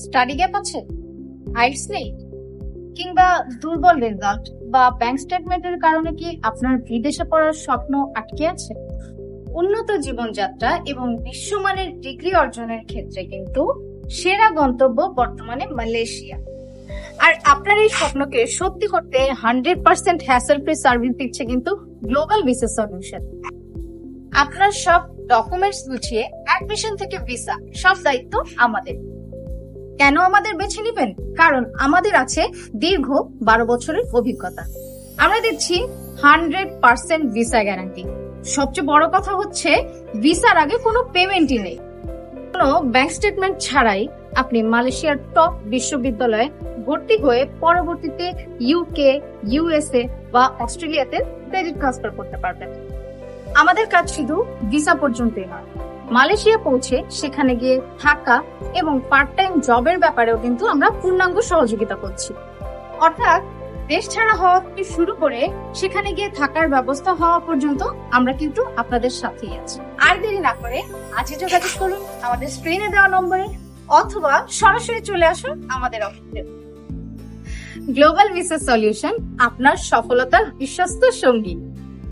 Study gap আছে, IELTS নেই, কিংবা দুর্বল রেজাল্ট বা ব্যাংক স্টেটমেন্টের কারণে কি আপনার বিদেশে পড়ার স্বপ্ন আটকে আছে? উন্নত জীবনযাত্রা এবং বিশ্বমানের ডিগ্রি অর্জনের ক্ষেত্রে কিন্তু সেরা গন্তব্য বর্তমানে মালয়েশিয়া। আর আপনার এই স্বপ্নকে সত্যি করতে 100% হ্যাসেল ফ্রি সার্ভিস দিচ্ছে কিন্তু গ্লোবাল ভিসা সলিউশন। আপনার সব ডকুমেন্টস গুছিয়ে অ্যাডমিশন থেকে ভিসা সব দায়িত্ব আমাদের। কেন আমাদের বেছে নেবেন? কারণ আমাদের আছে দীর্ঘ 12 বছরের অভিজ্ঞতা। আমরা দিচ্ছি 100% ভিসা গ্যারান্টি। সবচেয়ে বড় কথা হচ্ছে ভিসার আগে কোনো পেমেন্টই নেই। কোনো ব্যাংক স্টেটমেন্ট ছাড়াই আপনি মালয়েশিয়ার টপ বিশ্ববিদ্যালয়ে ভর্তি হয়ে পরবর্তীতে ইউকে, ইউএসএ বা অস্ট্রেলিয়াতে ক্রেডিট ট্রান্সফার করতে পারবেন। আমাদের কাজ শুধু ভিসা পর্যন্তই নয়, মালয়েশিয়া পৌঁছে সেখানে গিয়ে থাকা এবং পার্ট টাইম জবের ব্যাপারেও কিন্তু আমরা পূর্ণাঙ্গ সহযোগিতা করছি। অর্থাৎ দেশ ছাড়া হওয়া থেকে শুরু করে সেখানে গিয়ে থাকার ব্যবস্থা হওয়া পর্যন্ত আমরা কিন্তু আপনাদের সাথেই আছি। আর দেরি না করে আজই যোগাযোগ করুন আমাদের স্ক্রিনে দেওয়া নম্বরে অথবা সরাসরি চলে আসুন আমাদের অফিসে। গ্লোবাল ভিসা সলিউশন, আপনার সফলতার বিশ্বস্ত সঙ্গী।